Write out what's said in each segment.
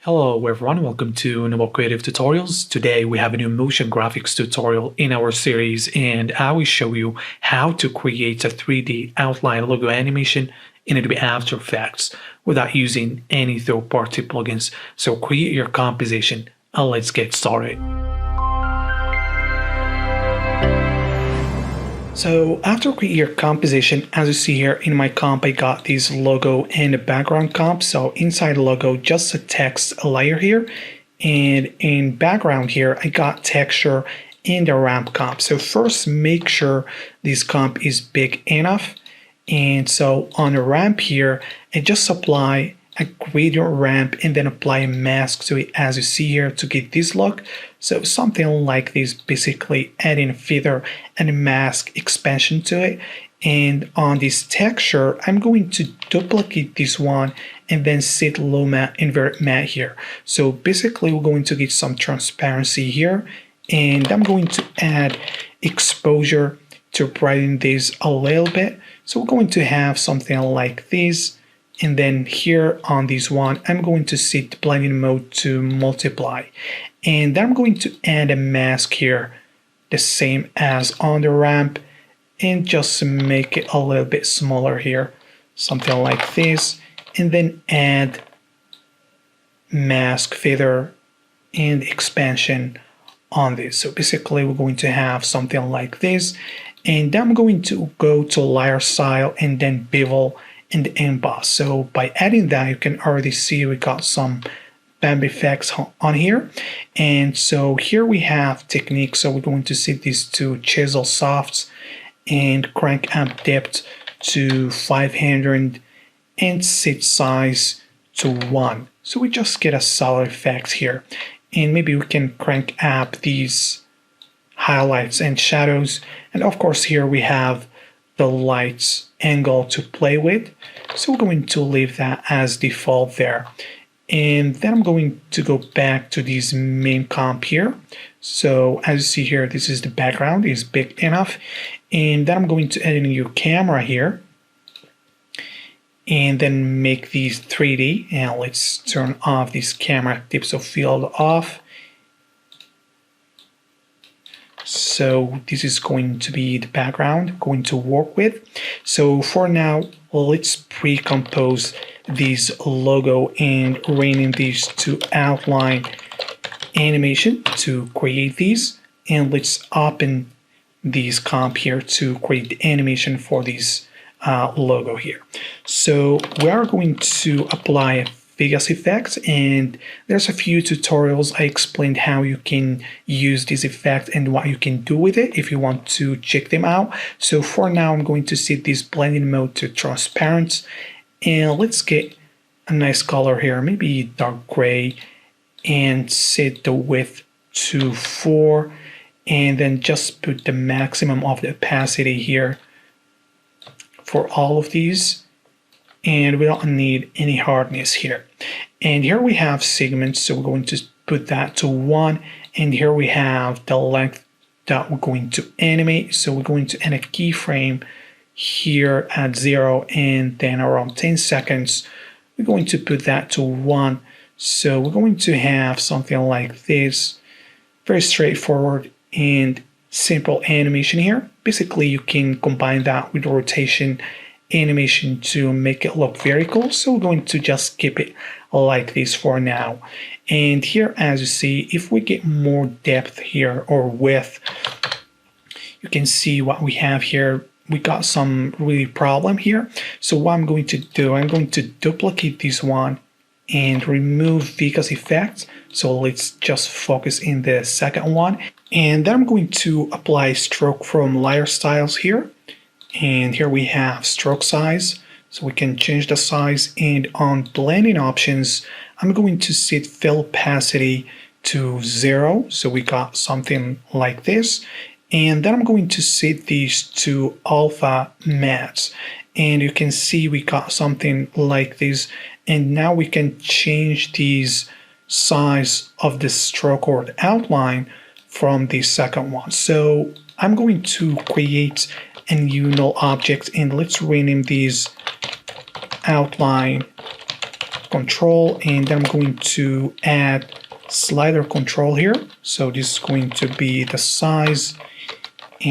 Hello everyone, welcome to Noble Creative Tutorials. Today we have a new motion graphics tutorial in our series and I will show you how to create a 3D outline logo animation in Adobe After Effects without using any third-party plugins. So create your composition and let's get started. So after creating your composition, as you see here in my comp, I got this logo and a background comp. So inside the logo, just a text layer here. And in background here, I got texture and a ramp comp. So first make sure this comp is big enough. And so on the ramp here, I just apply a gradient ramp and then apply a mask to it as you see here to get this look. So something like this, basically adding a feather and a mask expansion to it. And on this texture, I'm going to duplicate this one and then set low matte, invert matte here. So basically we're going to get some transparency here and I'm going to add exposure to brighten this a little bit. So we're going to have something like this. And then here on this one, I'm going to set the blending mode to multiply. And then I'm going to add a mask here, the same as on the ramp, and just make it a little bit smaller here, something like this. And then add mask, feather, and expansion on this. So basically we're going to have something like this. And then I'm going to go to layer style and then bevel and emboss. So by adding that, you can already see we got some bump effects on here. And so here we have technique. So we're going to set this to chisel softs and crank up depth to 500 and set size to 1. So we just get a solid effect here. And maybe we can crank up these highlights and shadows. And of course here we have the lights angle to play with. So we're going to leave that as default there. And then I'm going to go back to this main comp here. So as you see here, this is the background, is big enough. And then I'm going to add a new camera here. And then make these 3D. And let's turn off this camera depth of field off. So this is going to be the background going to work with. So for now, let's pre-compose this logo and rename these to outline animation to create these. And let's open this comp here to create the animation for this logo here. So we are going to apply a Vegas effect, and there's a few tutorials I explained how you can use this effect and what you can do with it if you want to check them out. So for now, I'm going to set this blending mode to transparent, and let's get a nice color here, maybe dark gray, and set the width to 4, and then just put the maximum of the opacity here for all of these. And we don't need any hardness here. And here we have segments, so we're going to put that to 1. And here we have the length that we're going to animate. So we're going to add a keyframe here at 0, and then around 10 seconds, we're going to put that to 1. So we're going to have something like this, very straightforward and simple animation here. Basically, you can combine that with rotation animation to make it look very cool. So we're going to just keep it like this for now. And here, as you see, if we get more depth here or width, you can see what we have here. We got some really problem here. So what I'm going to do, I'm going to duplicate this one and remove Vegas effect. So let's just focus in the second one. And then I'm going to apply stroke from layer styles here. And here we have stroke size, so we can change the size. And on blending options, I'm going to set fill opacity to 0, so we got something like this. And then I'm going to set these to alpha mattes, and you can see we got something like this. And now we can change these size of the stroke or the outline from the second one. So I'm going to create a new null object, and let's rename these outline control, and then I'm going to add slider control here. So this is going to be the size,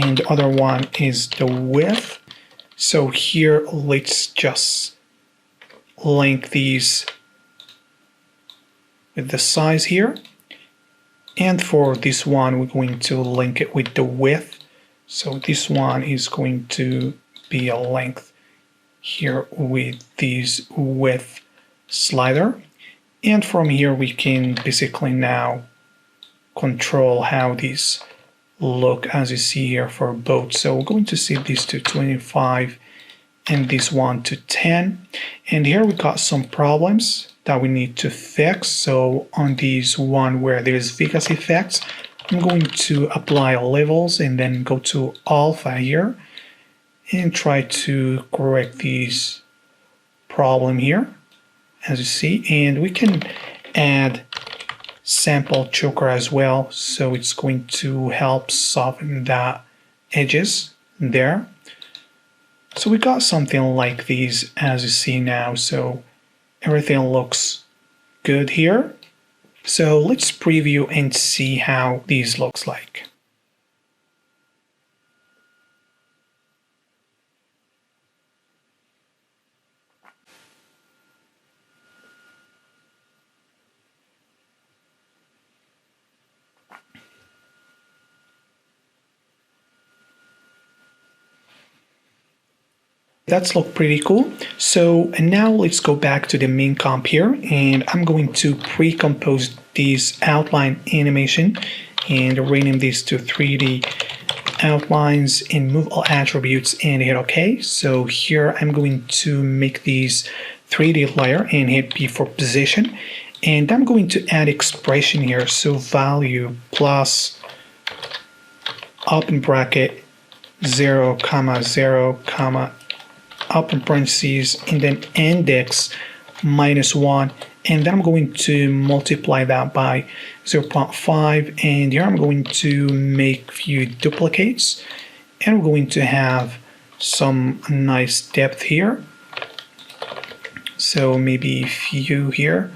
and the other one is the width. So here, let's just link these with the size here. And for this one, we're going to link it with the width. So this one is going to be a length here with this width slider. And from here, we can basically now control how these look, as you see here for both. So we're going to set this to 25 and this one to 10. And here we got some problems that we need to fix. So on this one where there's Vegas effects, I'm going to apply levels and then go to alpha here and try to correct this problem here, as you see. And we can add sample choker as well, so it's going to help soften the edges there. So we got something like these, as you see now. So everything looks good here. So let's preview and see how these looks like. That's look pretty cool. So and now let's go back to the main comp here, and I'm going to pre-compose this outline animation and rename this to 3D outlines and move all attributes and hit OK. So here I'm going to make these 3D layer and hit P for position, and I'm going to add expression here. So value plus open bracket 0, 0, open parentheses, and then index -1, and then I'm going to multiply that by 0.5, and here I'm going to make few duplicates, and we're going to have some nice depth here. So maybe few here.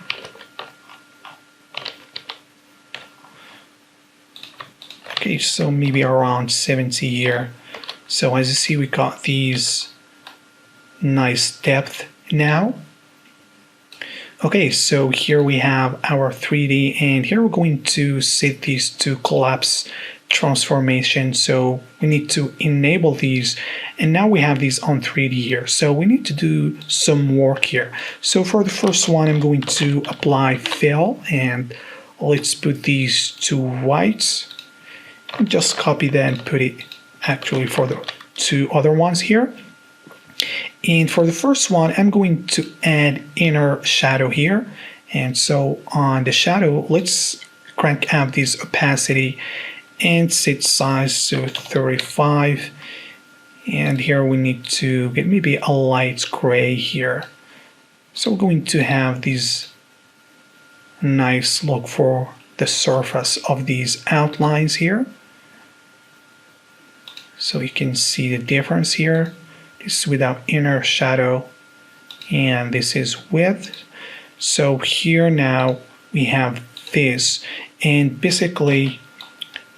Okay, so maybe around 70 here. So as you see, we got these nice depth now. Okay, so here we have our 3D, and here we're going to set these to collapse transformation. So we need to enable these, and now we have these on 3D here. So we need to do some work here. So for the first one, I'm going to apply fill, and let's put these to white. And just copy that and put it actually for the two other ones here. And for the first one, I'm going to add inner shadow here. And so on the shadow, let's crank up this opacity and set size to 35. And here we need to get maybe a light gray here. So we're going to have this nice look for the surface of these outlines here. So you can see the difference here. This is without inner shadow, and this is with. So here now we have this, and basically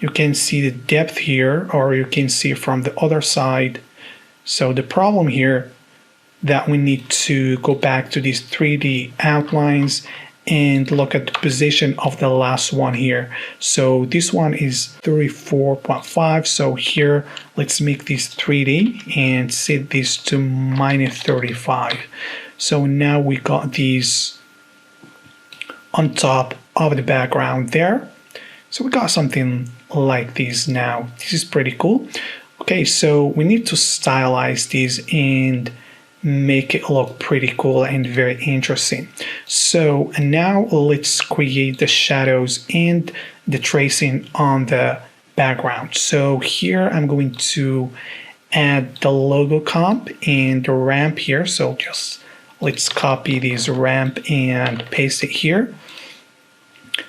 you can see the depth here, or you can see from the other side. So the problem here that we need to go back to these 3D outlines and look at the position of the last one here. So this one is 34.5. So here, let's make this 3D and set this to -35. So now we got these on top of the background there. So we got something like this now. This is pretty cool. Okay, so we need to stylize this and make it look pretty cool and very interesting. So now let's create the shadows and the tracing on the background. So here I'm going to add the logo comp and the ramp here. So just let's copy this ramp and paste it here.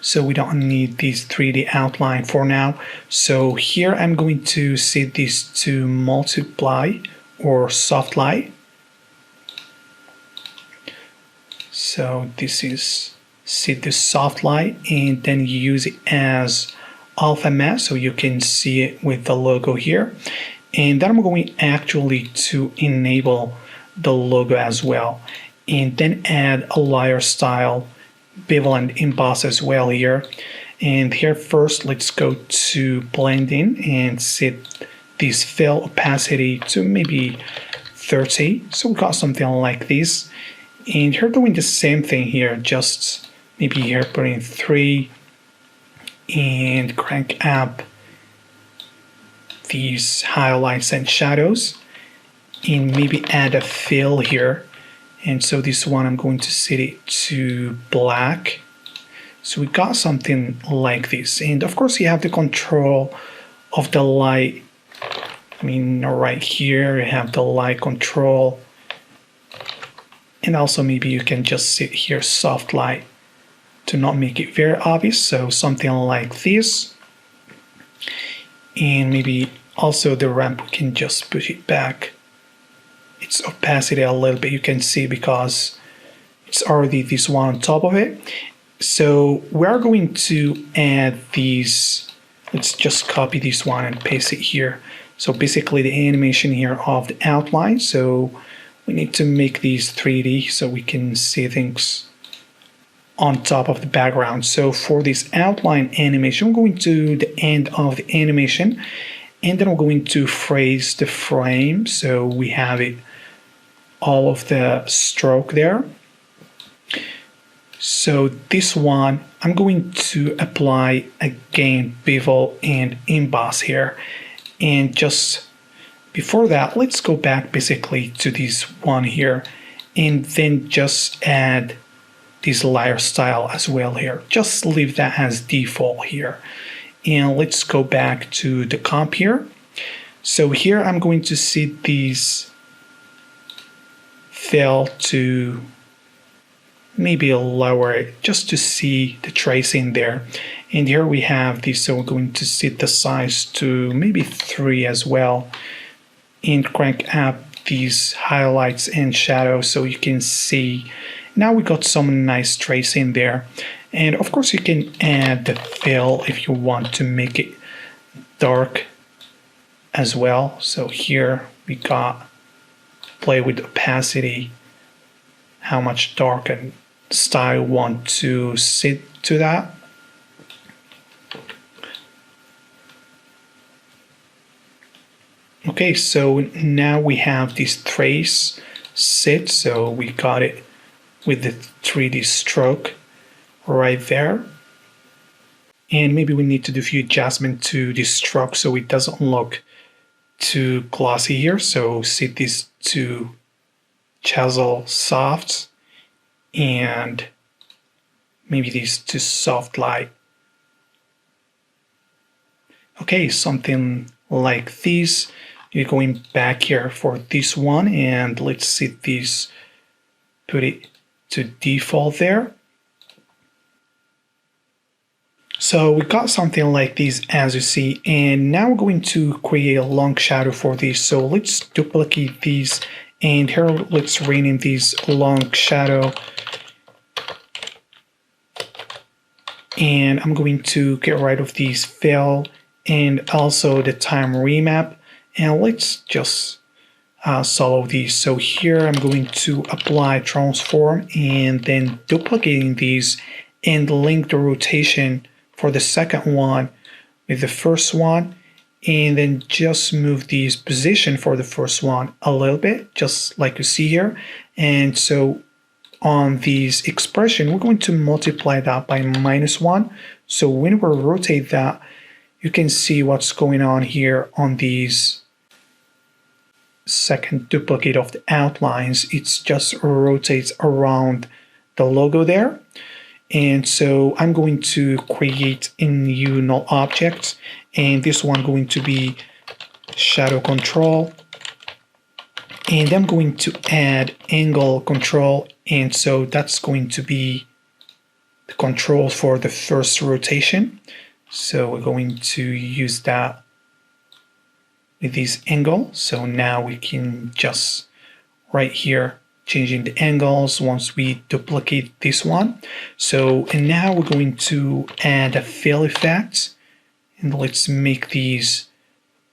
So we don't need this 3D outline for now. So here I'm going to set this to multiply or soft light. So this is set the soft light and then use it as alpha mask so you can see it with the logo here. And then I'm going actually to enable the logo as well, and then add a layer style bevel and emboss as well here. And here first, let's go to blending and set this fill opacity to maybe 30. So we got something like this. And here doing the same thing here, just maybe here putting 3 and crank up these highlights and shadows, and maybe add a fill here. And so this one I'm going to set it to black. So we got something like this. And of course you have the control of the light. I mean, right here you have the light control. And also maybe you can just set here soft light to not make it very obvious. So something like this. And maybe also the ramp, we can just push it back its opacity a little bit. You can see because it's already this one on top of it. So we're going to add these. Let's just copy this one and paste it here. So basically the animation here of the outline. So we need to make these 3D so we can see things on top of the background. So for this outline animation, I'm going to the end of the animation, and then I'm going to phrase the frame so we have it all of the stroke there. So this one, I'm going to apply again bevel and emboss here. And just before that, let's go back basically to this one here, and then just add this layer style as well here. Just leave that as default here. And let's go back to the comp here. So here I'm going to set these fill to maybe lower it just to see the tracing there. And here we have this, so we're going to set the size to maybe 3 as well, and crank up these highlights and shadows so you can see. Now we got some nice tracing there. And of course you can add the fill if you want to make it dark as well. So here we got play with opacity, how much dark and style want to set to that. Okay, so now we have this trace set, so we got it with the 3D stroke right there. And maybe we need to do a few adjustments to this stroke so it doesn't look too glossy here. So set this to chisel soft, and maybe these to soft light. Okay, something like this. You're going back here for this one, and let's set this, put it to default there. So we got something like this as you see, and now we're going to create a long shadow for this. So let's duplicate these, and here let's rename this long shadow. And I'm going to get rid of these fill and also the time remap, and let's just solve these. So here I'm going to apply transform and then duplicating these and link the rotation for the second one with the first one, and then just move these position for the first one a little bit, just like you see here. And so on these expression, we're going to multiply that by -1. So when we rotate that, you can see what's going on here on these second duplicate of the outlines. It's just rotates around the logo there. And so I'm going to create a new null object, and this one going to be shadow control, and I'm going to add angle control, and so that's going to be the control for the first rotation. So we're going to use that with this angle. So now we can just right here changing the angles once we duplicate this one. So, and now we're going to add a fill effect, and let's make these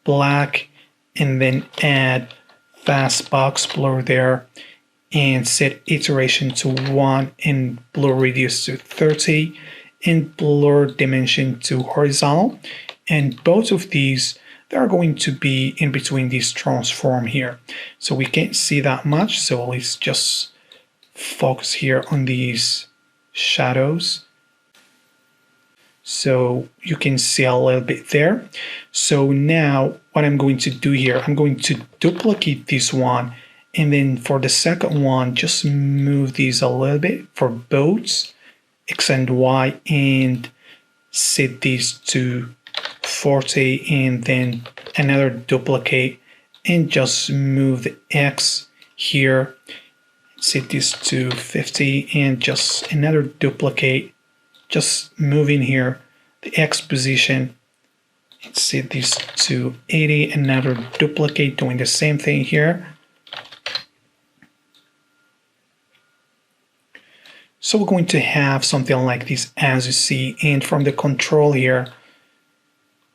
black, and then add fast box blur there, and set iteration to 1 and blur radius to 30 and blur dimension to horizontal. And both of these, they are going to be in between this transform here, so we can't see that much. So let's just focus here on these shadows, so you can see a little bit there. So now what I'm going to do here, I'm going to duplicate this one, and then for the second one, just move these a little bit for both X and Y, and set these to 40, and then another duplicate, and just move the X here, set this to 50, and just another duplicate, just moving here the X position, and set this to 80, another duplicate, doing the same thing here. So we're going to have something like this, as you see, and from the control here,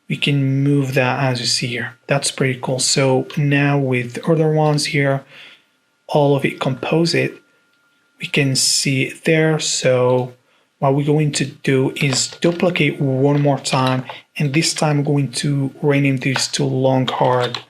we can move that as you see here. That's pretty cool. So now with the other ones here, all of it composite, we can see it there. So what we're going to do is duplicate one more time, and this time I'm going to rename this to long hard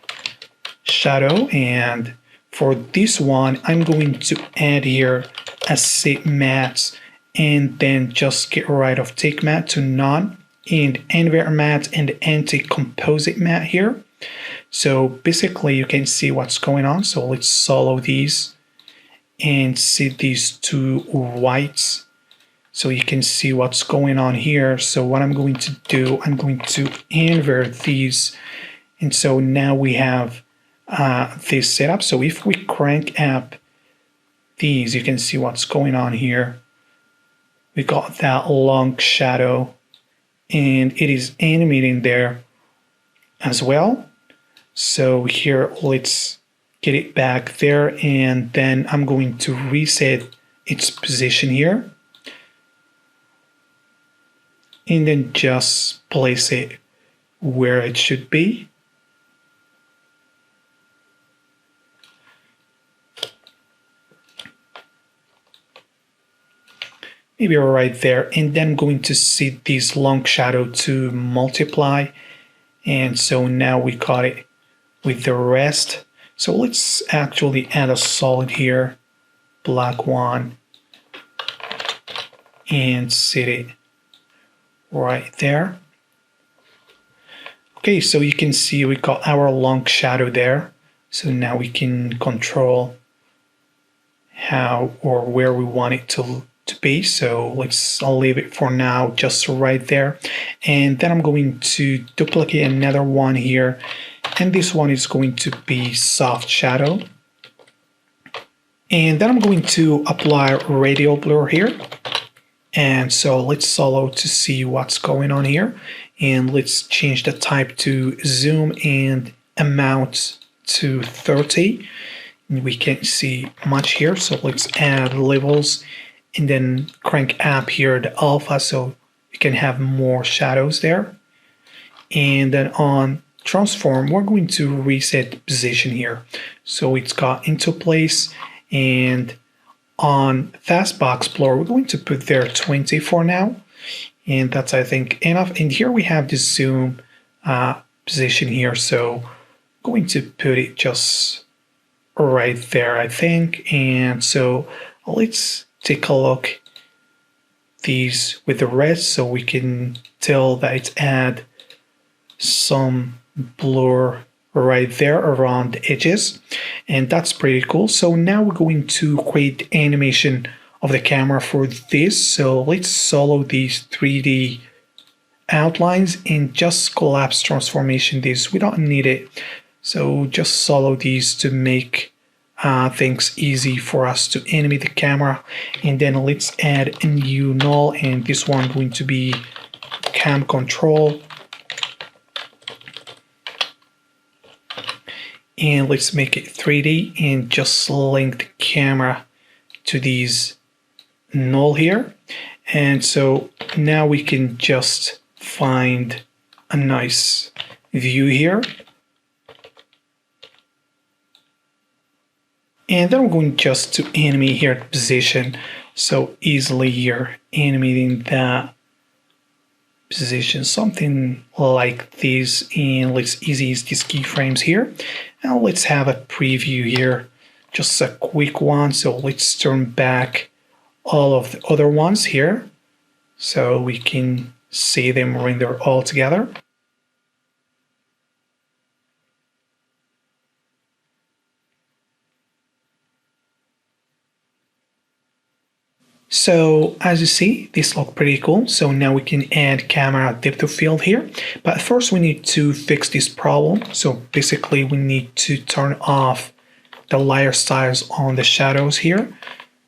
shadow. And for this one, I'm going to add here a set matte, and then just get rid of take matte to none, and invert matte and anti-composite matte here. So basically you can see what's going on. So let's solo these and set these to white, so you can see what's going on here. So what I'm going to do, I'm going to invert these, and so now we have this setup. So if we crank up these, you can see what's going on here. We got that long shadow, and it is animating there as well. So here, let's get it back there, and then I'm going to reset its position here, and then just place it where it should be. Maybe right there, and then I'm going to set this long shadow to multiply, and so now we got it with the rest. So let's actually add a solid here, black one, and set it right there. Okay, so you can see we got our long shadow there. So now we can control how or where we want it to be. So I'll leave it for now just right there, and then I'm going to duplicate another one here, and this one is going to be soft shadow, and then I'm going to apply radial blur here. And so let's solo to see what's going on here, and let's change the type to zoom and amount to 30. We can't see much here, so let's add levels and then crank up here the alpha, so we can have more shadows there. And then on transform, we're going to reset the position here, so it's got into place. And on fast box blur, we're going to put there 20 for now, and that's, I think, enough. And here we have the zoom position here, so I'm going to put it just right there, I think. And so let's take a look these with the rest, so we can tell that it's add some blur right there around the edges, and that's pretty cool. So now we're going to create the animation of the camera for this. So let's solo these 3D outlines and just collapse transformation this. We don't need it, so just solo these to make things easy for us to animate the camera. And then let's add a new null, and this one going to be cam control. and let's make it 3D and just link the camera to these null here. And so now we can just find a nice view here. And then I'm going just to animate here the position. So easily here animating that position, something like this. And let's easy use these keyframes here. Now let's have a preview here, just a quick one. So let's turn back all of the other ones here so we can see them render all together. So as you see, this looks pretty cool. So now we can add camera depth of field here. But first we need to fix this problem. So basically we need to turn off the layer styles on the shadows here.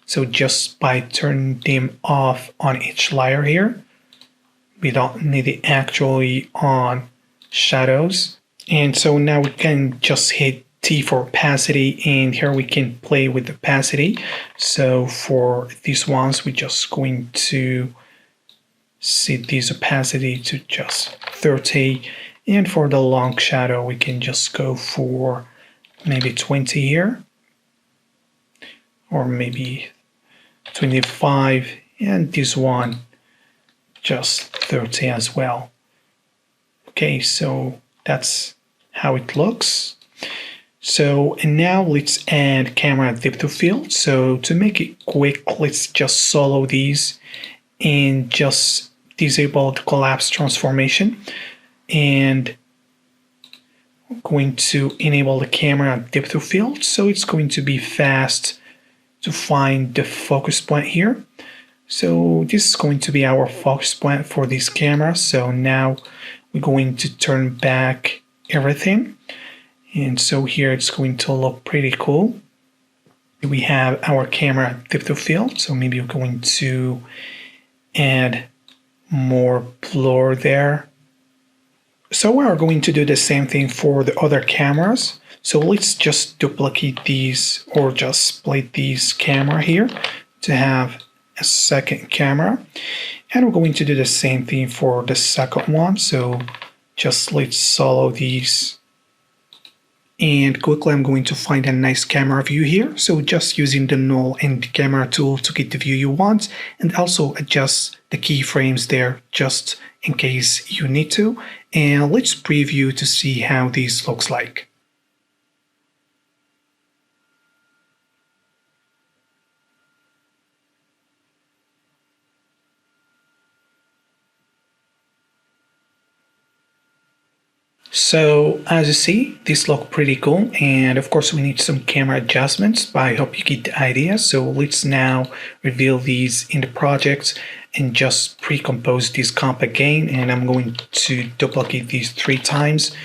So just by turning them off on each layer here, we don't need it actually on shadows. And so now we can just hit T for opacity, and here we can play with opacity. So for these ones, we're just going to set this opacity to just 30. And for the long shadow, we can just go for maybe 20 here, or maybe 25, and this one just 30 as well. Okay, so that's how it looks. So and now let's add camera depth of field. So to make it quick, let's just solo these and just disable the collapse transformation, and I'm going to enable the camera depth of field. So it's going to be fast to find the focus point here. So this is going to be our focus point for this camera. So now we're going to turn back everything. And so here it's going to look pretty cool. We have our camera depth of field. So maybe we're going to add more blur there. So we are going to do the same thing for the other cameras. So let's just duplicate these, or just split these camera here to have a second camera. And we're going to do the same thing for the second one. So just let's solo these. And quickly I'm going to find a nice camera view here. So just using the null and the camera tool to get the view you want, and also adjust the keyframes there just in case you need to. And let's preview to see how this looks like. So as you see, this looks pretty cool, and of course we need some camera adjustments, but I hope you get the idea. So let's now reveal these in the project and just pre-compose this comp again, and I'm going to duplicate these 3 times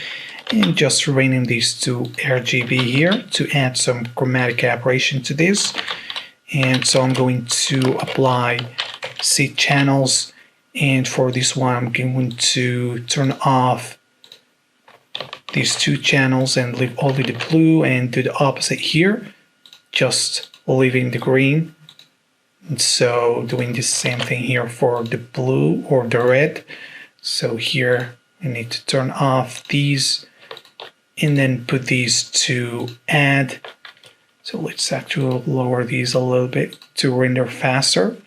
and just rename these to RGB here to add some chromatic aberration to this. And so I'm going to apply seed channels, and for this one I'm going to turn off these 2 channels and leave only the blue, and do the opposite here, just leaving the green. And so doing the same thing here for the blue or the red. So here I need to turn off these and then put these to add. So let's actually lower these a little bit to render faster.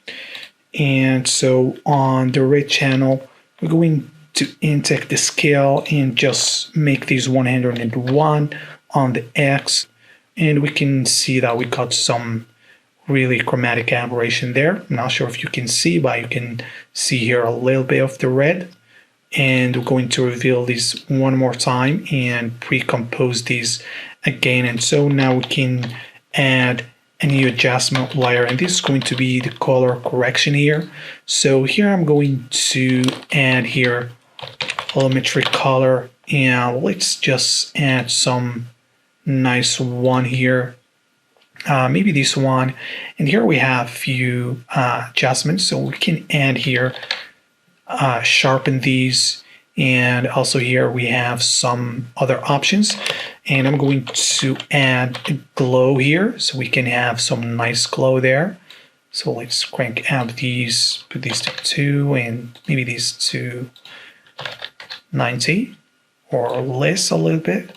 And so on the red channel, we're going to intake the scale and just make these 101 on the X, and we can see that we got some really chromatic aberration there. I'm not sure if you can see, but you can see here a little bit of the red. And we're going to reveal this one more time and pre-compose these again. And so now we can add a new adjustment layer, and this is going to be the color correction here. So here I'm going to add here volumetric color, and let's just add some nice one here, maybe this one. And here we have a few adjustments, so we can add here, sharpen these And also here we have some other options, and I'm going to add a glow here so we can have some nice glow there. So let's crank out these, put these to 2 and maybe these to 90 or less a little bit.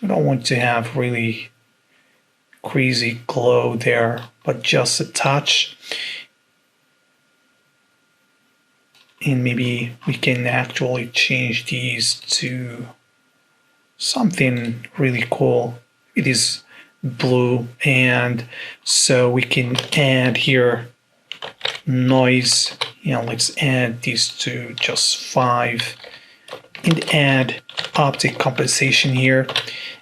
I don't want to have really crazy glow there, but just a touch. And maybe we can actually change these to something really cool. It is blue, and so we can add here noise. Let's add these to just 5 and add optic compensation here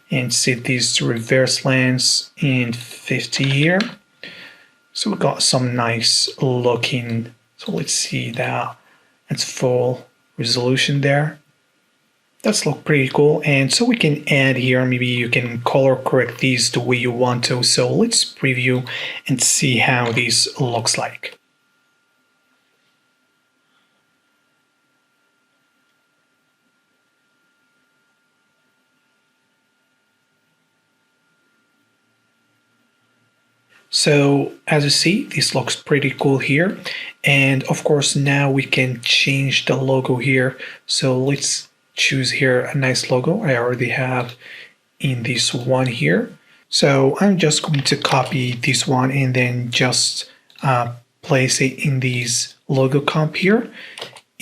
and set these to reverse lens and 50 here. So we got some nice looking. So let's see that. It's full resolution there. That's look pretty cool. And so we can add here, maybe you can color correct these the way you want to. So let's preview and see how this looks like. So as you see, this looks pretty cool here. And of course, now we can change the logo here. So let's choose here a nice logo. I already have in this one here. So I'm just going to copy this one and then just place it in this logo comp here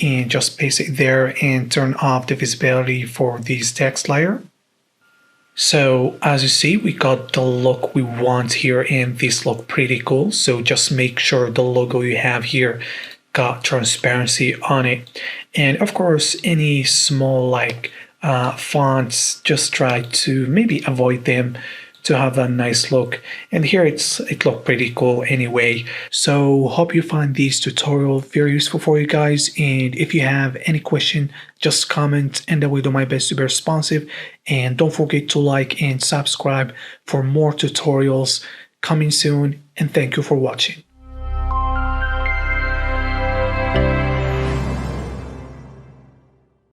and just paste it there and turn off the visibility for this text layer. So as you see, we got the look we want here, and this look pretty cool. So just make sure the logo you have here got transparency on it. And of course, any small fonts, just try to maybe avoid them to have a nice look. And here it looked pretty cool anyway. So hope you find this tutorial very useful for you guys. And if you have any question, just comment and I will do my best to be responsive. And don't forget to like and subscribe for more tutorials coming soon. And thank you for watching.